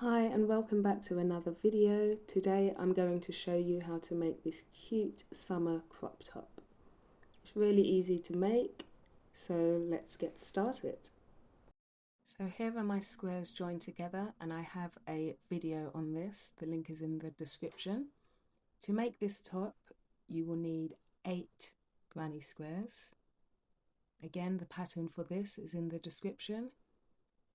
Hi and welcome back to another video. Today I'm going to show you how to make this cute summer crop top. It's really easy to make, so let's get started. So here are my squares joined together and I have a video on this. The link is in the description. To make this top you will need 8 granny squares. Again, the pattern for this is in the description,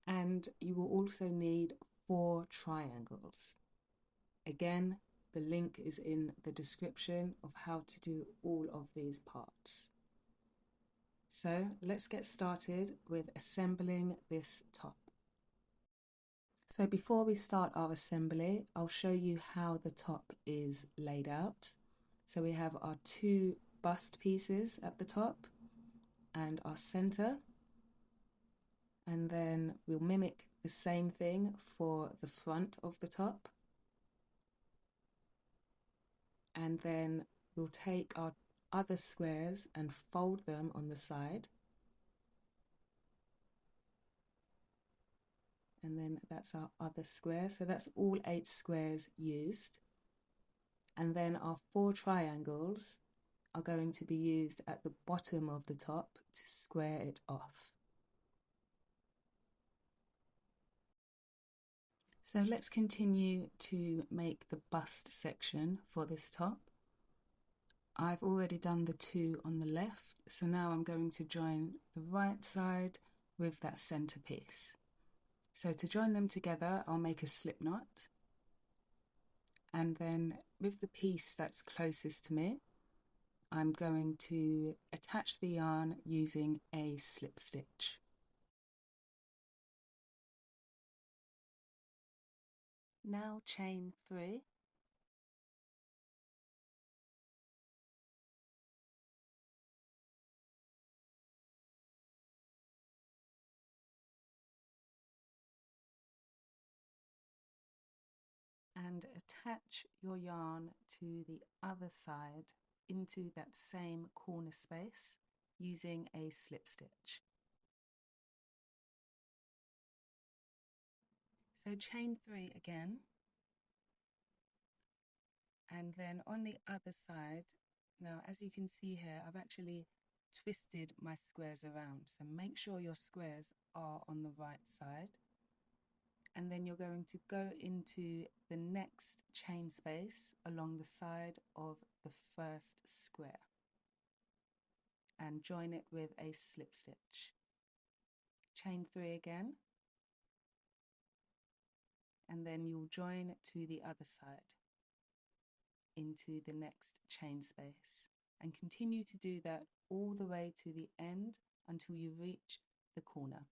and you will also need 4 triangles. Again, the link is in the description of how to do all of these parts. So let's get started with assembling this top. So before we start our assembly, I'll show you how the top is laid out. So we have our 2 bust pieces at the top and our center, and then we'll mimic the same thing for the front of the top. And then we'll take our other squares and fold them on the side. And then that's our other square. So that's all 8 squares used. And then our 4 triangles are going to be used at the bottom of the top to square it off. So let's continue to make the bust section for this top. I've already done the 2 on the left, so now I'm going to join the right side with that center piece. So to join them together, I'll make a slip knot, and then with the piece that's closest to me, I'm going to attach the yarn using a slip stitch. Now chain 3. And attach your yarn to the other side into that same corner space using a slip stitch. So chain 3 again, and then on the other side, now as you can see here, I've actually twisted my squares around, so make sure your squares are on the right side. And then you're going to go into the next chain space along the side of the first square and join it with a slip stitch. Chain 3 again, and then you'll join to the other side into the next chain space, and continue to do that all the way to the end until you reach the corner.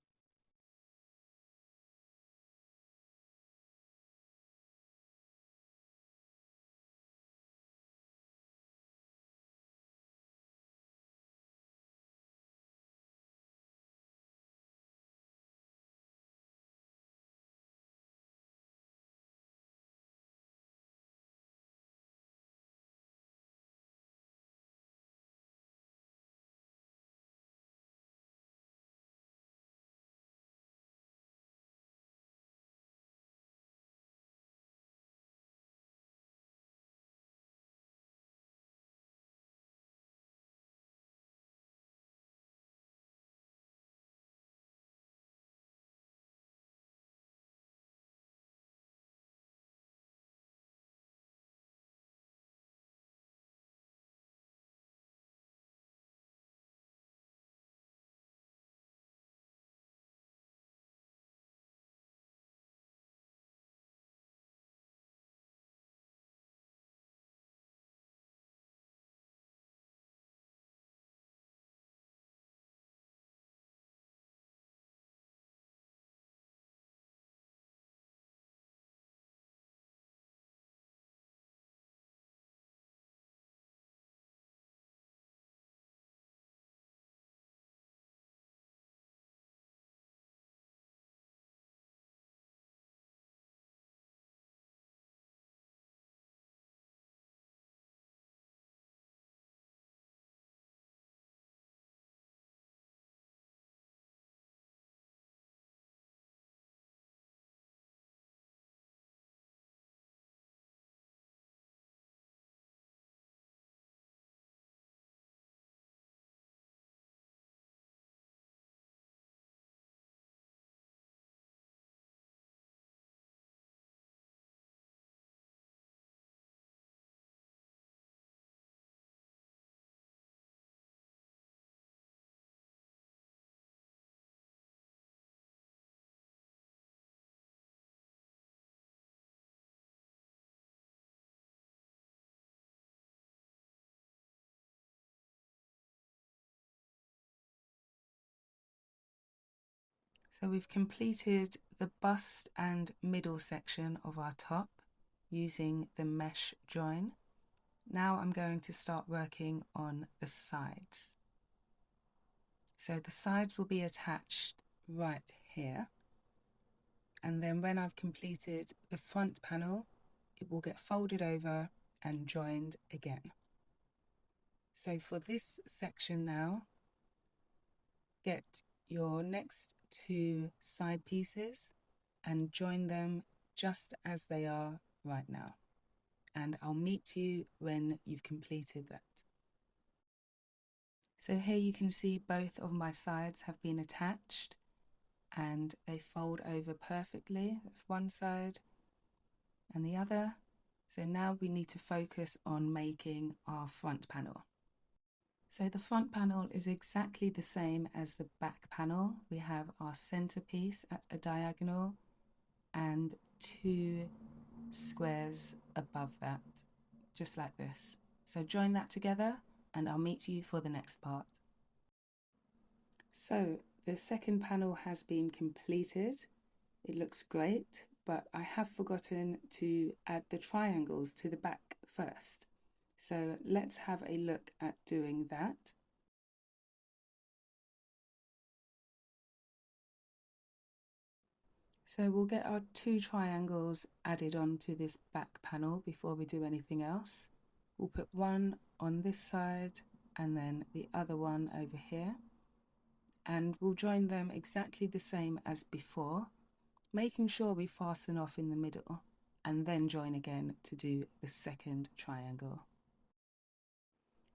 So we've completed the bust and middle section of our top using the mesh join. Now I'm going to start working on the sides. So the sides will be attached right here. And then when I've completed the front panel, it will get folded over and joined again. So for this section now, get your next two side pieces and join them just as they are right now. And I'll meet you when you've completed that. So here you can see both of my sides have been attached and they fold over perfectly. That's one side and the other. So now we need to focus on making our front panel. So the front panel is exactly the same as the back panel. We have our centerpiece at a diagonal and two squares above that, just like this. So join that together and I'll meet you for the next part. So the second panel has been completed. It looks great, but I have forgotten to add the triangles to the back first. So let's have a look at doing that. So we'll get our two triangles added onto this back panel before we do anything else. We'll put one on this side and then the other one over here. And we'll join them exactly the same as before, making sure we fasten off in the middle and then join again to do the second triangle.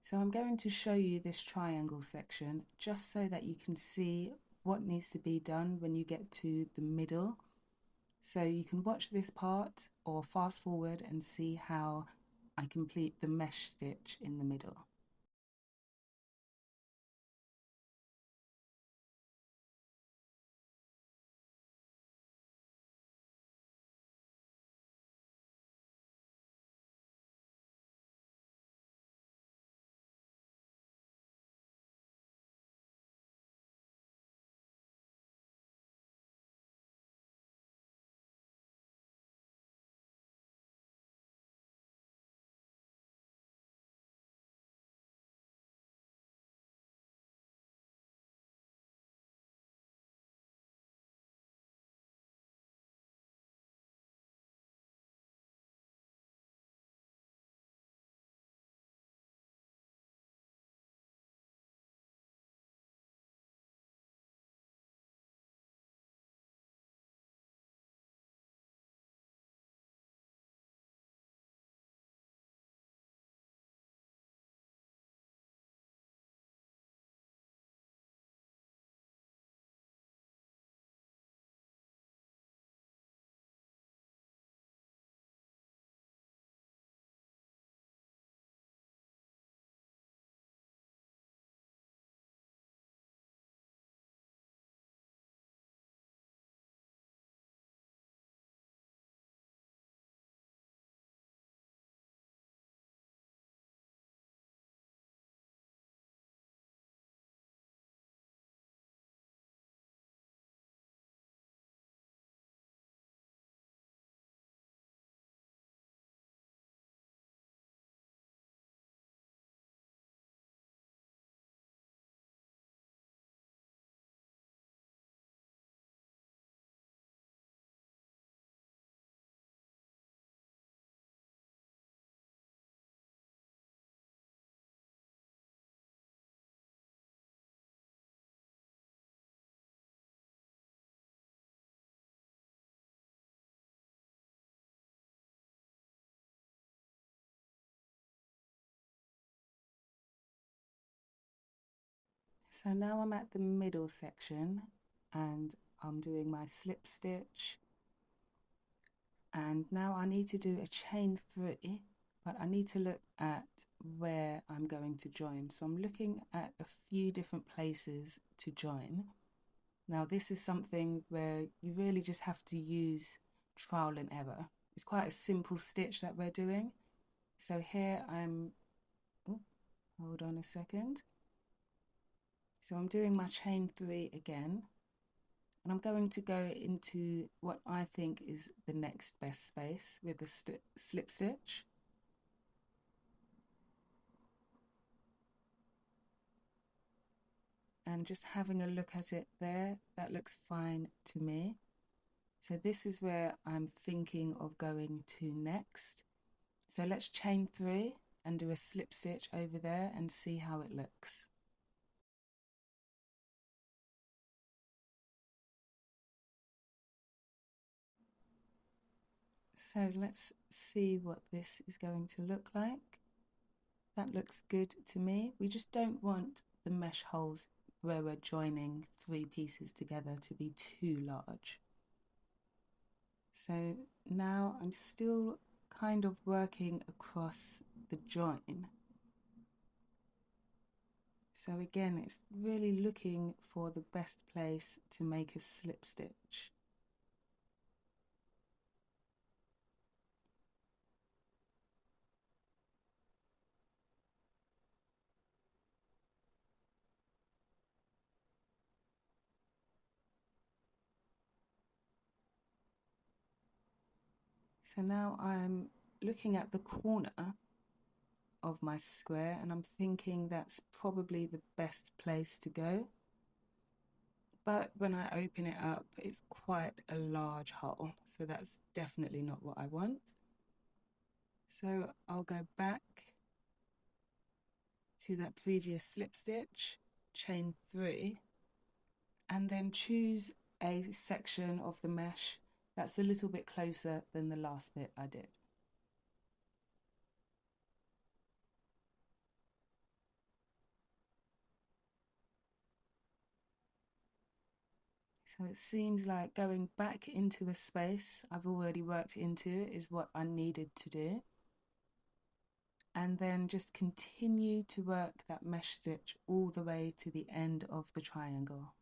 So I'm going to show you this triangle section just so that you can see what needs to be done when you get to the middle. So you can watch this part or fast forward and see how I complete the mesh stitch in the middle. So now I'm at the middle section and I'm doing my slip stitch, and now I need to do a chain 3, but I need to look at where I'm going to join. So I'm looking at a few different places to join. Now this is something where you really just have to use trial and error. It's quite a simple stitch that we're doing. So here hold on a second. So I'm doing my chain 3 again. And I'm going to go into what I think is the next best space with the slip stitch. And just having a look at it there, that looks fine to me. So this is where I'm thinking of going to next. So let's chain 3 and do a slip stitch over there and see how it looks. So let's see what this is going to look like. That looks good to me. We just don't want the mesh holes where we're joining 3 pieces together to be too large. So now I'm still kind of working across the join. So again, it's really looking for the best place to make a slip stitch. So now I'm looking at the corner of my square and I'm thinking that's probably the best place to go. But when I open it up, it's quite a large hole, so that's definitely not what I want. So I'll go back to that previous slip stitch, chain 3, and then choose a section of the mesh that's a little bit closer than the last bit I did. So it seems like going back into a space I've already worked into is what I needed to do. And then just continue to work that mesh stitch all the way to the end of the triangle.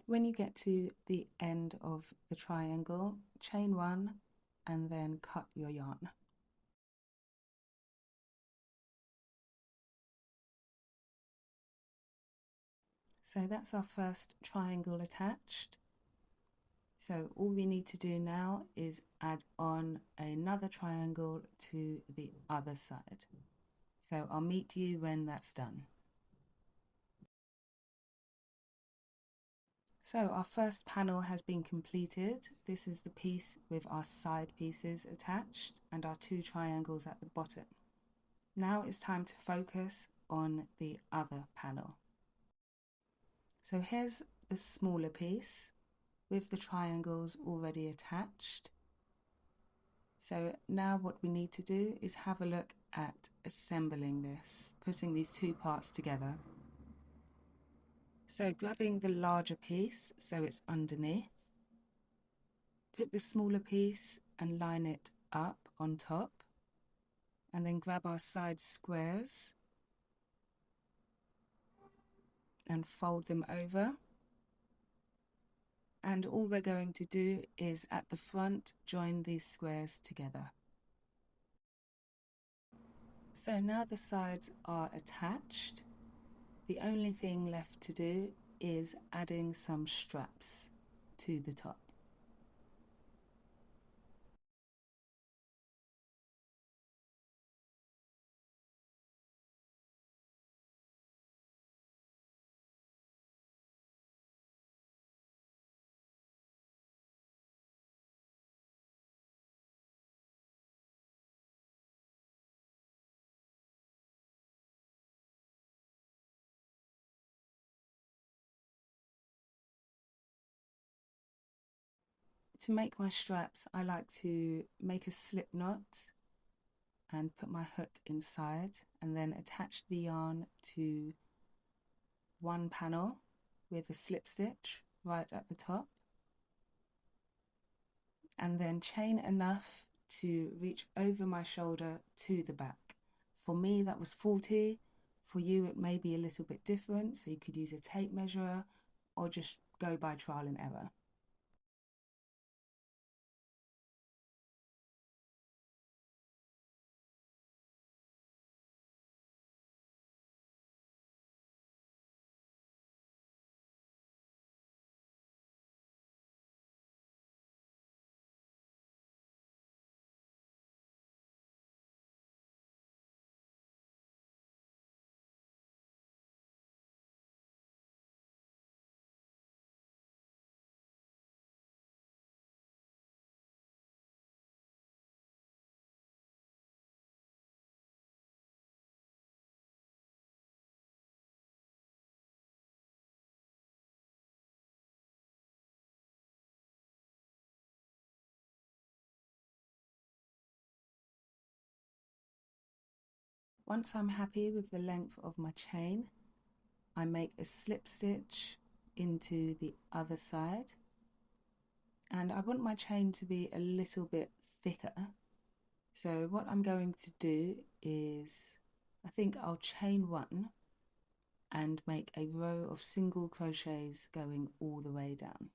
When you get to the end of the triangle, chain 1 and then cut your yarn. So that's our first triangle attached. So all we need to do now is add on another triangle to the other side. So I'll meet you when that's done. So our first panel has been completed. This is the piece with our side pieces attached and our 2 triangles at the bottom. Now it's time to focus on the other panel. So here's the smaller piece with the triangles already attached. So now what we need to do is have a look at assembling this, putting these 2 parts together. So grabbing the larger piece so it's underneath, put the smaller piece and line it up on top, and then grab our side squares and fold them over. And all we're going to do is at the front join these squares together. So now the sides are attached. The only thing left to do is adding some straps to the top. To make my straps, I like to make a slip knot and put my hook inside and then attach the yarn to one panel with a slip stitch right at the top, and then chain enough to reach over my shoulder to the back. For me that was 40, for you it may be a little bit different, so you could use a tape measure or just go by trial and error. Once I'm happy with the length of my chain, I make a slip stitch into the other side, and I want my chain to be a little bit thicker. So what I'm going to do is, I think I'll chain 1 and make a row of single crochets going all the way down.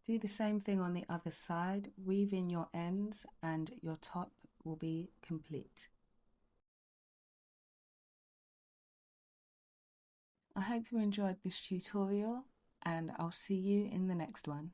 Do the same thing on the other side, weave in your ends and your top will be complete. I hope you enjoyed this tutorial and I'll see you in the next one.